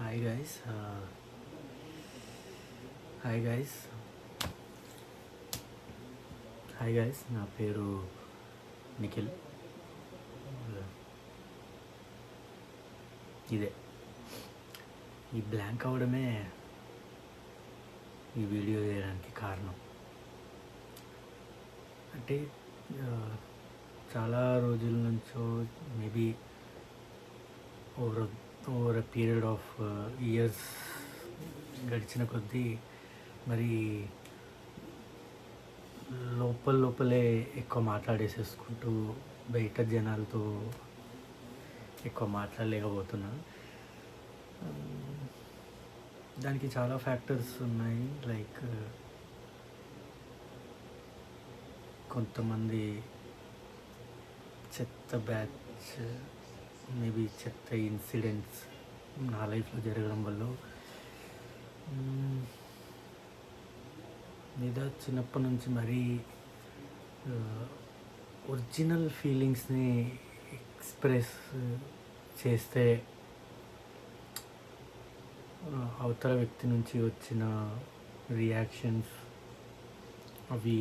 Hi guys hi guys hi guys నా పేరు నిఖిల్. ఇదే ఈ బ్లాంక్ అవడమే ఈ వీడియో చేయడానికి కారణం. అంటే చాలా రోజుల నుంచో maybe over period of years గడిచిన కొద్దీ మరి లోపలే ఎక్కువ మాట్లాడేసేసుకుంటూ బయట జనాలతో ఎక్కువ మాట్లాడలేకపోతున్నాను. దానికి చాలా ఫ్యాక్టర్స్ ఉన్నాయి. లైక్ కొంతమంది చెత్త బ్యాచ్, మేబీ చెత్త ఇన్సిడెంట్స్ నా లైఫ్లో జరగడం వల్ల లేదా చిన్నప్పటి నుంచి మరీ ఒరిజినల్ ఫీలింగ్స్ని ఎక్స్ప్రెస్ చేస్తే అవతల వ్యక్తి నుంచి వచ్చిన రియాక్షన్స్ అవి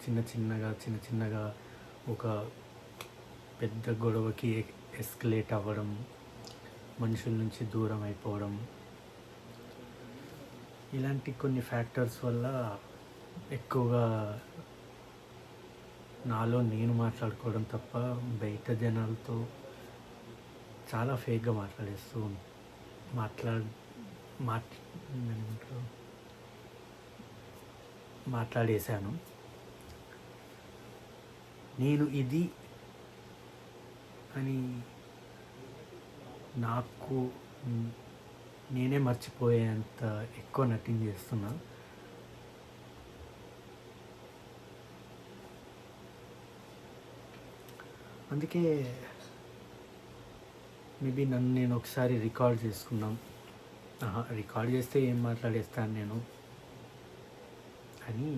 చిన్న చిన్నగా ఒక పెద్ద గొడవకి ఎస్కలేట్ అవ్వడం, మనుషుల నుంచి దూరం అయిపోవడం, ఇలాంటి కొన్ని ఫ్యాక్టర్స్ వల్ల ఎక్కువగా నాలో నేను మాట్లాడుకోవడం తప్ప బయట జనాలతో చాలా ఫేక్గా మాట్లాడేశాను. నేను ఇది అని నాకు నేనే మర్చిపోయేంత ఎక్కువ నటించేస్తున్నా. అందుకే మేబీ నన్ను నేను ఒకసారి రికార్డ్ చేసుకున్నాం. రికార్డ్ చేస్తే ఏం మాట్లాడేస్తాను నేను అని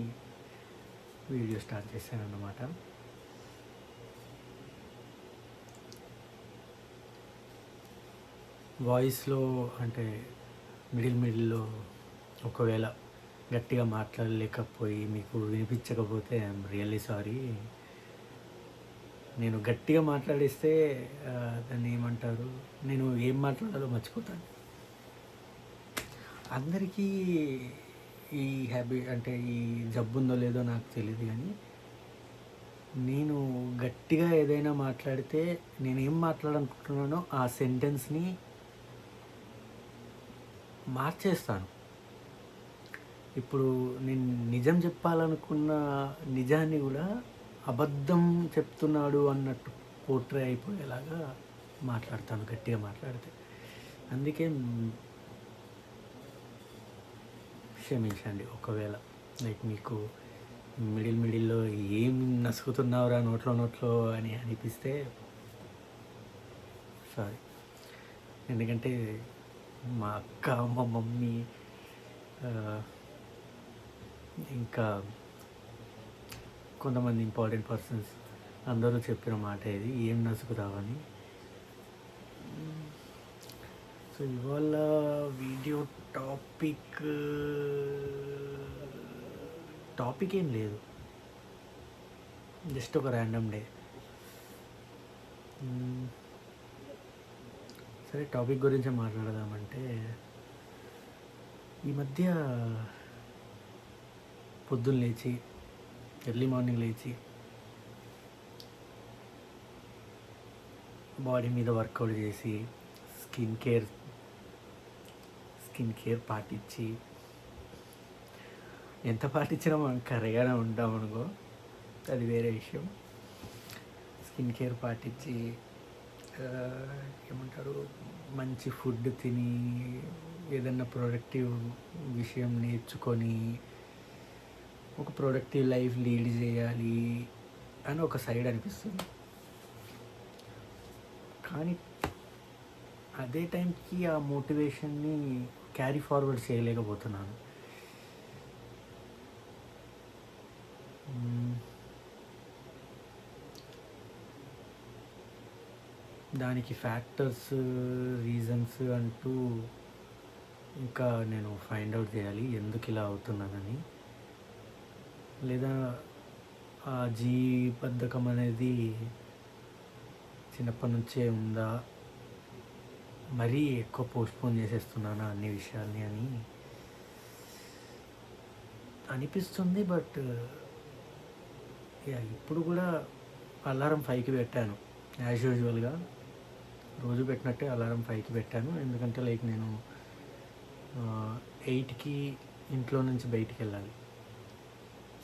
వీడియో స్టార్ట్ చేశాను అన్నమాట. వాయిస్లో అంటే మిడిల్లో ఒకవేళ గట్టిగా మాట్లాడలేకపోయి మీకు వినిపించకపోతే ఐఎమ్ రియల్లీ సారీ. నేను గట్టిగా మాట్లాడిస్తే దాన్ని ఏమంటారు, నేను ఏం మాట్లాడాలో మర్చిపోతాను. అందరికీ ఈ హ్యాబిట్ అంటే ఈ జబ్బు ఉందో లేదో నాకు తెలియదు, కానీ నేను గట్టిగా ఏదైనా మాట్లాడితే నేనేం మాట్లాడాలనుకుంటున్నానో ఆ సెంటెన్స్ని మార్చేస్తాను. ఇప్పుడు నేను నిజం చెప్పాలనుకున్న నిజాన్ని కూడా అబద్ధం చెప్తున్నాడు అన్నట్టు పోర్ట్రే అయిపోయేలాగా మాట్లాడతాను గట్టిగా మాట్లాడితే. అందుకే క్షమించండి ఒకవేళ లైక్ మీకు మిడిల్లో ఏం నసుకుతున్నావురా నోట్లో అని అనిపిస్తే సారీ. ఎందుకంటే మా అక్క, మా మమ్మీ, ఇంకా కొంతమంది ఇంపార్టెంట్ పర్సన్స్ అందరూ చెప్పిన మాట ఇది, ఏం నసుకుతావని. సో ఇవాళ వీడియో టాపిక్ ఏం లేదు, జస్ట్ ఒక ర్యాండమ్ డే. సరే, టాపిక్ గురించి మాట్లాడదామంటే ఈ మధ్య పొద్దున్న లేచి ఎర్లీ మార్నింగ్ లేచి బాడీ మీద వర్కౌట్ చేసి స్కిన్ కేర్ పాటించి, ఎంత పాటించినా మనం కరెగానే ఉంటాం అనుకో, అది వేరే విషయం. స్కిన్ కేర్ పాటించి ఏమంటారు, మంచి ఫుడ్ తిని ఏదన్నా ప్రొడక్టివ్ విషయం నేర్చుకొని ఒక ప్రొడక్టివ్ లైఫ్ లీడ్ చేయాలి అని ఒక సైడ్ అనిపిస్తుంది. కానీ అదే టైంకి ఆ మోటివేషన్ని క్యారీ ఫార్వర్డ్ చేయలేకపోతున్నాను. దానికి ఫ్యాక్టర్స్, రీజన్స్ అంటూ ఇంకా నేను ఫైండ్ అవుట్ చేయాలి ఎందుకు ఇలా అవుతున్నదని. లేదా ఆ బద్ధకం అనేది చిన్నప్పటి నుంచే ఉందా, మరీ ఎక్కువ పోస్ట్పోన్ చేసేస్తున్నానా అన్ని విషయాల్ని అని అనిపిస్తుంది. బట్ ఇప్పుడు కూడా అలారం 5కి పెట్టాను, యాజ్ యూజువల్గా రోజు పెట్టినట్టే అలారం 5కి పెట్టాను. ఎందుకంటే లైక్ నేను 8కి ఇంట్లో నుంచి బయటికి వెళ్ళాలి.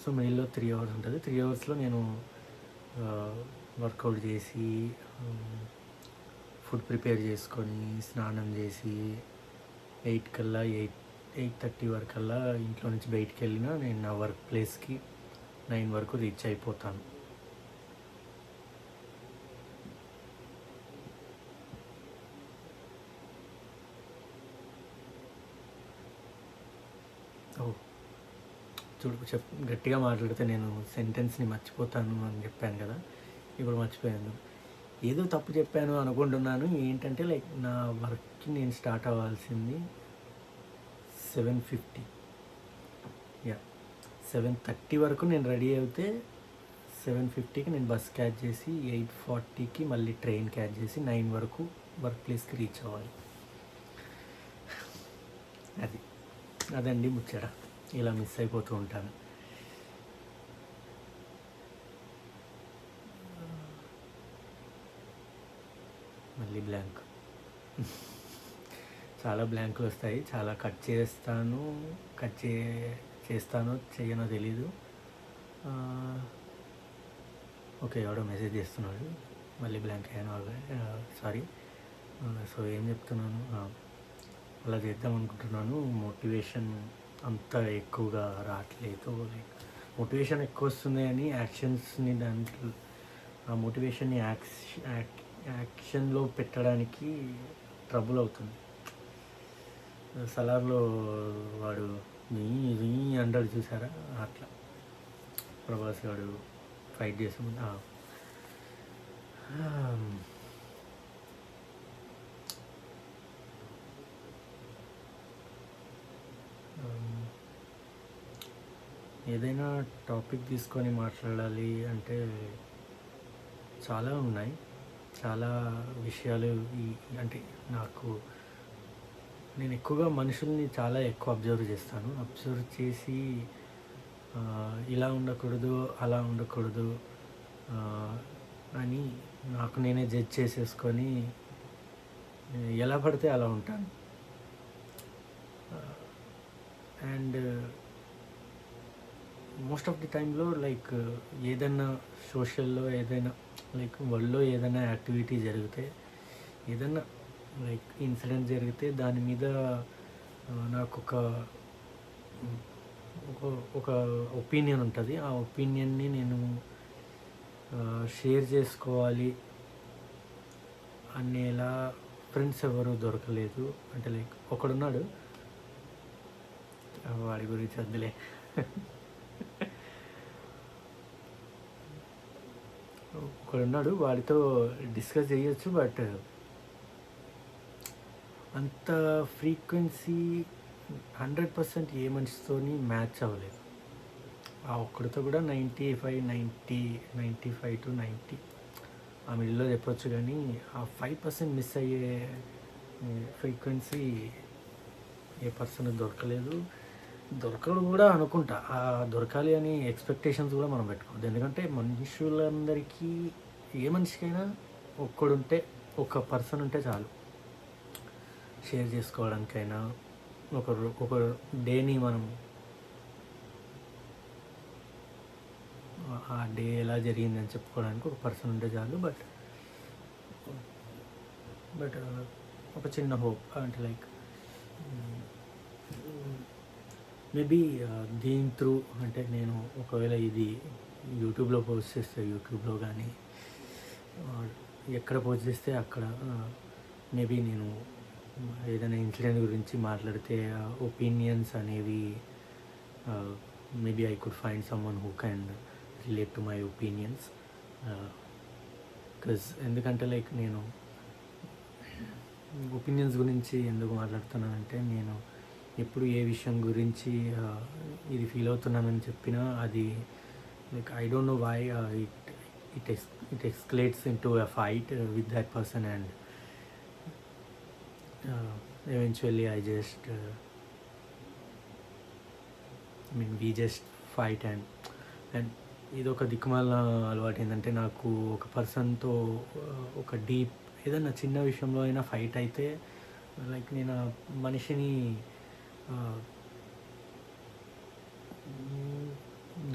సో మెయిల్లో 3 అవర్స్ ఉంటుంది. 3 అవర్స్లో నేను వర్కౌట్ చేసి, ఫుడ్ ప్రిపేర్ చేసుకొని, స్నానం చేసి 8:30 వరకల్లా ఇంట్లో నుంచి బయటికి వెళ్ళినా నేను నా వర్క్ ప్లేస్కి 9 వరకు రీచ్ అయిపోతాను. చూడు, గట్టిగా మాట్లాడితే నేను సెంటెన్స్ని మర్చిపోతాను అని చెప్పాను కదా, ఇప్పుడు మర్చిపోయాను. ఏదో తప్పు చెప్పాను అనుకుంటున్నాను. ఏంటంటే లైక్ నా వర్క్కి నేను స్టార్ట్ అవ్వాల్సింది 7:50. 7:30 వరకు నేను రెడీ అయితే 7:50కి నేను బస్ క్యాచ్ చేసి 8:40కి మళ్ళీ ట్రైన్ క్యాచ్ చేసి 9 వరకు వర్క్ ప్లేస్కి రీచ్ అవ్వాలి. అదండి ముచ్చట. ఇలా మిస్ అయిపోతూ ఉంటాను. మళ్ళీ బ్లాంక్. చాలా బ్లాంకులు వస్తాయి. చాలా కట్ చేస్తానో చేయనో తెలీదు. ఓకే, ఎవడో మెసేజ్ చేస్తున్నాడు. మళ్ళీ బ్లాంక్ అయ్యాను. సారీ. సో ఏం చెప్తున్నాను, అలా చేద్దాం అనుకుంటున్నాను. మోటివేషన్ అంత ఎక్కువగా రావట్లేదు. లైక్ మోటివేషన్ ఎక్కువ వస్తుంది అని యాక్షన్స్ని దాంట్లో ఆ మోటివేషన్ని యాక్షన్లో పెట్టడానికి ట్రబుల్ అవుతుంది. సలార్లో వాడు నీ అంటాడు చూసారా, అట్లా ప్రభాస్ వాడు ఫైట్ చేసే ముందు ఏదైనా టాపిక్ తీసుకొని మాట్లాడాలి అంటే చాలా ఉన్నాయి. చాలా విషయాలు అంటే నేను ఎక్కువగా మనుషుల్ని చాలా ఎక్కువ అబ్జర్వ్ చేస్తాను. అబ్జర్వ్ చేసి ఇలా ఉండకూడదు, అలా ఉండకూడదు అని నాకు నేనే జడ్జ్ చేసేసుకొని ఎలా పడితే అలా ఉంటాను. అండ్ మోస్ట్ ఆఫ్ ది టైంలో లైక్ ఏదైనా సోషల్లో ఏదైనా లైక్ వరల్డ్లో ఏదైనా యాక్టివిటీ జరిగితే, ఏదైనా లైక్ ఇన్సిడెంట్ జరిగితే దాని మీద నాకు ఒక ఒపీనియన్ ఉంటుంది. ఆ ఒపీనియన్ని నేను షేర్ చేసుకోవాలి అనేలా ఫ్రెండ్స్ ఎవరు దొరకలేదు. అంటే లైక్ ఒకడున్నాడు, వాడి గురించి వద్దులే. ఒకడున్నాడు, వాడితో డిస్కస్ చేయొచ్చు. బట్ అంత ఫ్రీక్వెన్సీ 100% ఏ మనిషితోని మ్యాచ్ అవ్వలేదు. ఆ ఒక్కడితో కూడా 95 to 90 ఆ మిడిల్లో చెప్పొచ్చు. కానీ ఆ 5% మిస్ అయ్యే ఫ్రీక్వెన్సీ ఏ పర్సన్ దొరకలేదు. దొరకడు కూడా అనుకుంటా. దొరకాలి అని ఎక్స్పెక్టేషన్స్ కూడా మనం పెట్టుకోవద్దు. ఎందుకంటే మనుషులందరికీ, ఏ మనిషికైనా ఒక్కడుంటే, ఒక పర్సన్ ఉంటే చాలు. షేర్ చేసుకోవడానికైనా, ఒక డేని మనం ఆ డే ఎలా జరిగిందని చెప్పుకోవడానికి ఒక పర్సన్ ఉంటే చాలు. బట్ ఒక చిన్న హోప్ అంటే లైక్ మేబీ దీని త్రూ అంటే నేను ఒకవేళ ఇది యూట్యూబ్లో పోస్ట్ చేస్తే యూట్యూబ్లో కానీ ఎక్కడ పోస్ట్ చేస్తే అక్కడ మేబీ నేను ఏదైనా ఇన్సిడెంట్ గురించి మాట్లాడితే ఒపీనియన్స్ అనేవి maybe I could find someone who can relate to my opinions. Because ఎందుకంటే లైక్ నేను ఒపీనియన్స్ గురించి ఎందుకు మాట్లాడుతున్నానంటే, నేను ఎప్పుడు ఏ విషయం గురించి ఇది ఫీల్ అవుతున్నానని చెప్పినా అది like I don't know why it escalates into a fight with that person and eventually we just fight and ఇది ఒక దిక్కుమాలిన అలవాటు ఏంటంటే, నాకు ఒక పర్సన్తో ఒక డీప్ ఏదన్నా చిన్న విషయంలో అయినా ఫైట్ అయితే లైక్ నేను ఆ మనిషిని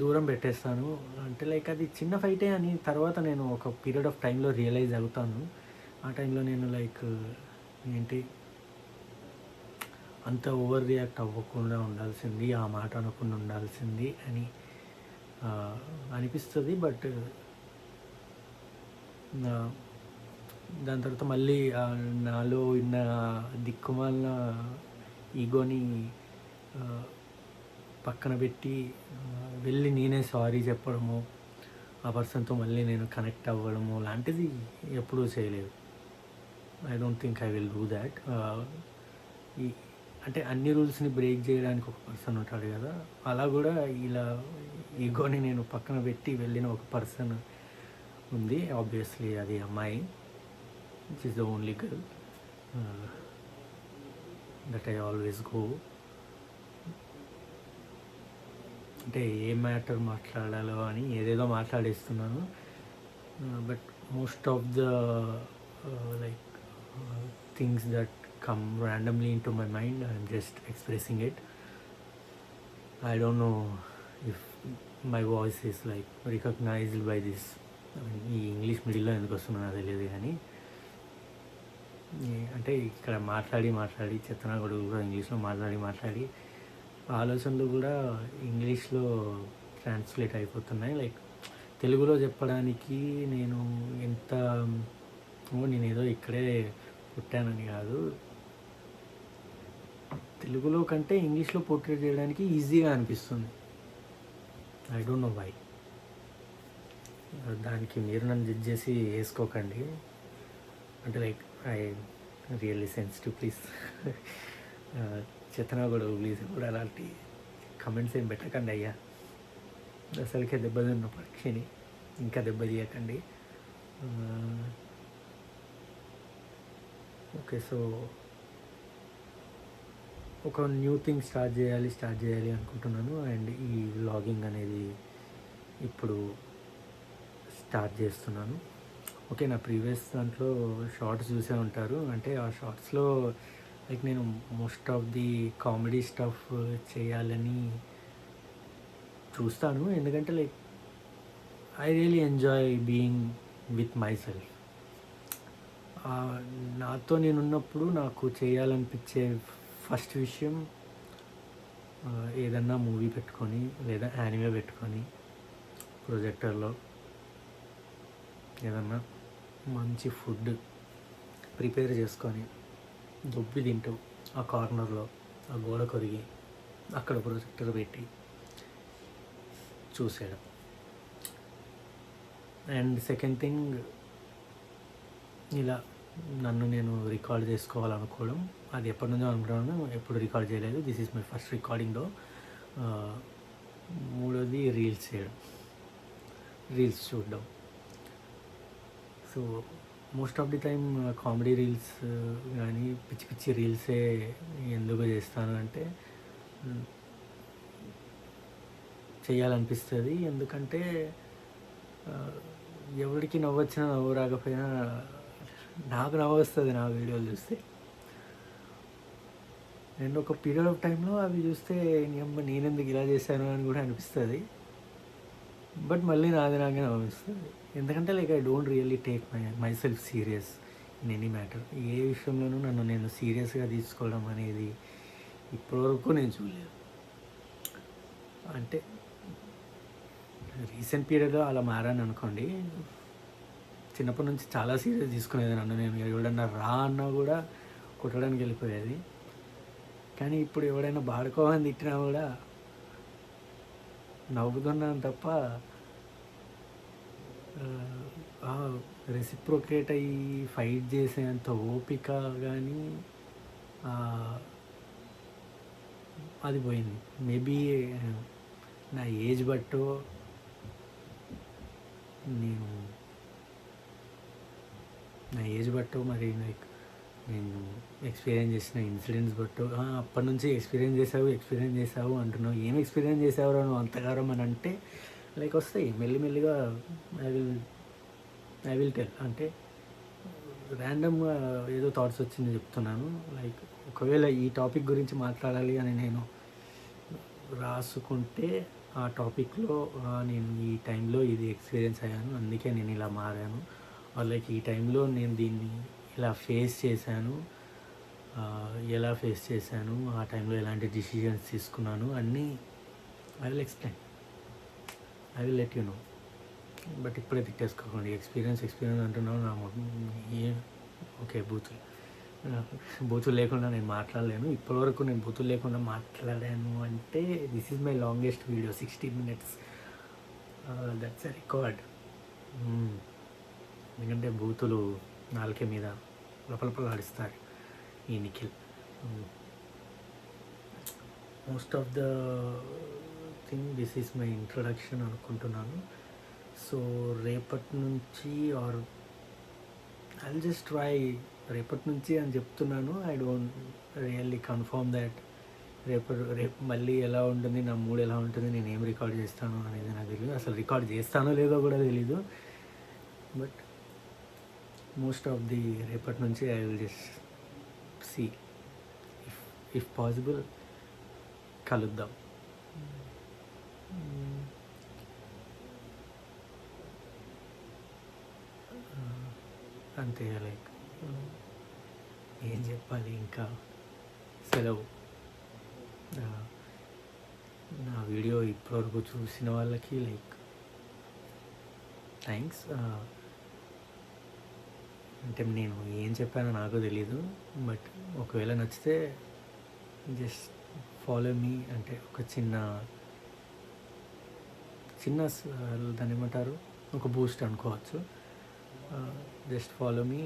దూరం పెట్టేస్తాను. అంటే లైక్ అది చిన్న ఫైటే అని తర్వాత నేను ఒక పీరియడ్ ఆఫ్ టైంలో రియలైజ్ అవుతాను. ఆ టైంలో నేను లైక్ ఏంటి అంత ఓవర్ రియాక్ట్ అవ్వకుండా ఉండాల్సింది, ఆ మాట అనకుండా ఉండాల్సింది అని అనిపిస్తుంది. బట్ దాని తర్వాత మళ్ళీ నాలో ఉన్న దిక్కుమాలిన ఈగోని పక్కన పెట్టి వెళ్ళి నేనే సారీ చెప్పడము, ఆ పర్సన్తో మళ్ళీ నేను కనెక్ట్ అవ్వడము లాంటిది ఎప్పుడూ చేయలేదు. I don't think I will do that. అంటే అన్ని రూల్స్ని బ్రేక్ చేయడానికి ఒక పర్సన్ ఉంటాడు కదా, అలా కూడా ఇలా ఈగోని నేను పక్కన పెట్టి వెళ్ళిన ఒక పర్సన్ ఉంది. ఆబ్వియస్లీ అది అమ్మాయి, which is the only girl that I always go. అంటే ఏ మ్యాటర్ మాట్లాడాలో అని ఏదేదో మాట్లాడేస్తున్నాను. But most of the like things that come randomly into my mind, I'm just expressing it. I don't know if my voice is like recognized by this. ఈ English మిడిల్లో ఎందుకు వస్తుందో నాకు తెలియదు, కానీ అంటే ఇక్కడ మాట్లాడి చెత్తనాగడు కూడా ఇంగ్లీష్లో మాట్లాడి ఆలోచనలు కూడా ఇంగ్లీష్లో ట్రాన్స్లేట్ అయిపోతున్నాయి. లైక్ తెలుగులో చెప్పడానికి నేను నేనేదో ఇక్కడే పుట్టానని కాదు, తెలుగులో కంటే ఇంగ్లీష్లో పోర్ట్రేట్ చేయడానికి ఈజీగా అనిపిస్తుంది. I don't know why. దానికి మీరు నన్ను జడ్జ్ చేసి వేసుకోకండి. అంటే like I really sensitive, please. చెత్తనా కూడా ప్లీజ్ కూడా అలాంటి కమెంట్స్ ఏం పెట్టకండి అయ్యా. అసలుకే దెబ్బతిన్న పక్షిని ఇంకా దెబ్బ తీయకండి. ఓకే, సో ఒక న్యూ థింగ్ స్టార్ట్ చేయాలి అనుకుంటున్నాను. అండ్ ఈ వ్లాగింగ్ అనేది ఇప్పుడు స్టార్ట్ చేస్తున్నాను. ఓకే, నా ప్రీవియస్ దాంట్లో షార్ట్స్ చూసే ఉంటారు. అంటే ఆ షార్ట్స్లో లైక్ నేను most of the comedy stuff చేయాలని చూస్తాను, ఎందుకంటే like I really enjoy being with my self. నాతో నేనున్నప్పుడు నాకు చేయాలనిపించే ఫస్ట్ విషయం ఏదన్నా మూవీ పెట్టుకొని లేదా యానిమే పెట్టుకొని ప్రొజెక్టర్లో ఏదన్నా మంచి ఫుడ్ ప్రిపేర్ చేసుకొని దొబ్బి తింటూ ఆ కార్నర్లో ఆ గోడ కొరిగి అక్కడ ప్రొజెక్టర్ పెట్టి చూసేయడం. అండ్ సెకండ్ థింగ్, ఇలా నన్ను నేను రికార్డ్ చేసుకోవాలనుకోవడం. అది ఎప్పటి నుంచో అనుకున్నాను, ఎప్పుడు రికార్డ్ చేయలేదు. దిస్ ఈజ్ మై ఫస్ట్ రికార్డింగ్లో. మూడోది రీల్స్ చేయడం, రీల్స్ చూడడం. So most of the time comedy reels కానీ పిచ్చి రీల్సే ఎందుకు చేస్తాను అంటే చేయాలనిపిస్తుంది. ఎందుకంటే ఎవరికి నవ్వొచ్చినా నవ్వు రాకపోయినా నాకు నవ్వు వస్తుంది నా వీడియోలు చూస్తే. అండ్ ఒక పీరియడ్ ఆఫ్ టైంలో అవి చూస్తే నేనెందుకు ఇలా చేశాను అని కూడా అనిపిస్తుంది. బట్ మళ్ళీ నాకే నవ్విస్తుంది. ఎందుకంటే like I don't really take myself serious in any matter. ఏ విషయంలోనూ నన్ను నేను సీరియస్గా తీసుకోవడం అనేది ఇప్పటివరకు నేను చూడలేదు. అంటే రీసెంట్ పీరియడ్లో అలా మారాను అనుకోండి. చిన్నప్పటి నుంచి చాలా సీరియస్ తీసుకునేది నన్ను. నేను ఎవడన్నా రా అన్నా కూడా కొట్టడానికి వెళ్ళిపోయేది. కానీ ఇప్పుడు ఎవడైనా బాడుకోవని తిట్టినా కూడా నవ్వుతున్నాను తప్ప రెసిప్రొకేట్ అయ్యి ఫైట్ చేసేంత ఓపిక కానీ అది పోయింది. మేబీ నా ఏజ్ బట్టో నేను మరి లైక్ నేను ఎక్స్పీరియన్స్ చేసిన ఇన్సిడెంట్స్ బట్టో అప్పటి నుంచి ఎక్స్పీరియన్స్ చేసావు అంటున్నావు. ఏం ఎక్స్పీరియన్స్ చేసావురా నువ్వు అంతగారం అని అంటే లైక్ వస్తాయి మెల్లిమెల్లిగా. I will tell. అంటే ర్యాండమ్గా ఏదో థాట్స్ వచ్చింది చెప్తున్నాను. లైక్ ఒకవేళ ఈ టాపిక్ గురించి మాట్లాడాలి అని నేను రాసుకుంటే ఆ టాపిక్లో నేను ఈ టైంలో ఇది ఎక్స్పీరియన్స్ అయ్యాను, అందుకే నేను ఇలా మారాను, లైక్ ఈ టైంలో నేను దీన్ని ఇలా ఫేస్ చేశాను, ఆ టైంలో ఎలాంటి డిసిజన్స్ తీసుకున్నాను అన్నీ I will explain. I will let you know. But ఇప్పుడే తిట్టేసుకోకండి. ఎక్స్పీరియన్స్ అంటున్నావు నా ఓకే. బూతులు లేకుండా నేను మాట్లాడలేను. ఇప్పటివరకు నేను బూతులు లేకుండా మాట్లాడాను అంటే this is my longest video, 16 minutes. That's a record. ఎందుకంటే బూతులు నాలుకే మీద లోపలాడిస్తారు ఈ Nikhil. Most of the thing this is my introduction అనుకుంటున్నాను. సో రేపటి నుంచి ఐల్ జస్ట్ ట్రై. రేపటి నుంచి అని చెప్తున్నాను. I don't really confirm that రేపు మళ్ళీ ఎలా ఉంటుంది, నా మూడ్ ఎలా ఉంటుంది, నేను ఏం రికార్డ్ చేస్తాను అనేది నాకు తెలియదు. అసలు రికార్డ్ చేస్తానో లేదో కూడా తెలీదు. బట్ మోస్ట్ ఆఫ్ ది రేపటి నుంచి I will just see if possible కలుద్దాం. అంతే. లైక్ ఏం చెప్పాలి ఇంకా. సెలవు. నా వీడియో ఇప్పటివరకు చూసిన వాళ్ళకి లైక్ థ్యాంక్స్. అంటే నేను ఏం చెప్పానో నాకు తెలీదు. బట్ ఒకవేళ నచ్చితే జస్ట్ ఫాలో మీ. అంటే ఒక చిన్న దాన్ని ఏమంటారు, ఒక బూస్ట్ అనుకోవచ్చు. Just follow me.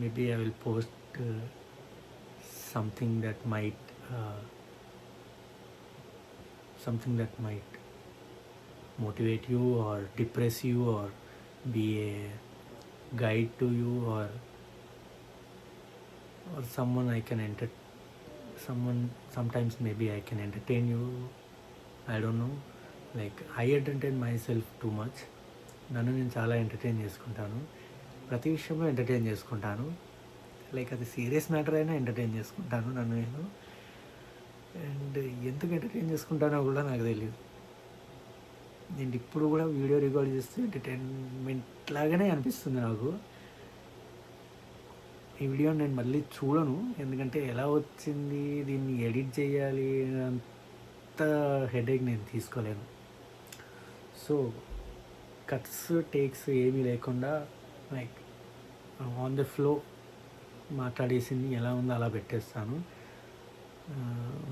Maybe I will post something that might motivate you or depress you or be a guide to you or someone sometimes maybe I can entertain you. I don't know. Like I entertain myself too much. నన్ను నేను చాలా entertain చేసుకుంటాను. ప్రతి విషయంలో entertain చేసుకుంటాను. Like అది serious matter అయినా entertain చేసుకుంటాను నన్ను నేను. అండ్ ఎందుకు ఎంటర్టైన్ చేసుకుంటానో కూడా నాకు తెలియదు. నేను ఇప్పుడు కూడా వీడియో రికార్డ్ చేస్తే ఎంటర్టైన్మెంట్ లాగానే అనిపిస్తుంది నాకు. ఈ వీడియో నేను మళ్ళీ చూడను, ఎందుకంటే ఎలా వచ్చింది, దీన్ని ఎడిట్ చేయాలి అంత హెడేక్ నేను తీసుకోలేను. సో కట్స్ టేక్స్ ఏమీ లేకుండా లైక్ ఆన్ ద ఫ్లో మాట్లాడేసింది ఎలా ఉందో అలా పెట్టేస్తాను.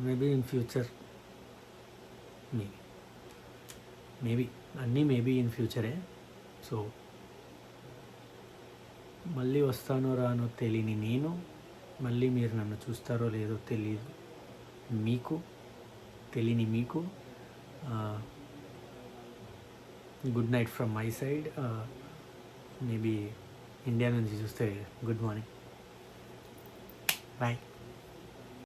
Maybe in future maybe in ఫ్యూచరే. సో మళ్ళీ వస్తానో రానో తెలియని నేను, మళ్ళీ మీరు నన్ను చూస్తారో లేదో తెలియని మీకు good night from my side. Maybe India నుంచి చూస్తే గుడ్ మార్నింగ్. Bye.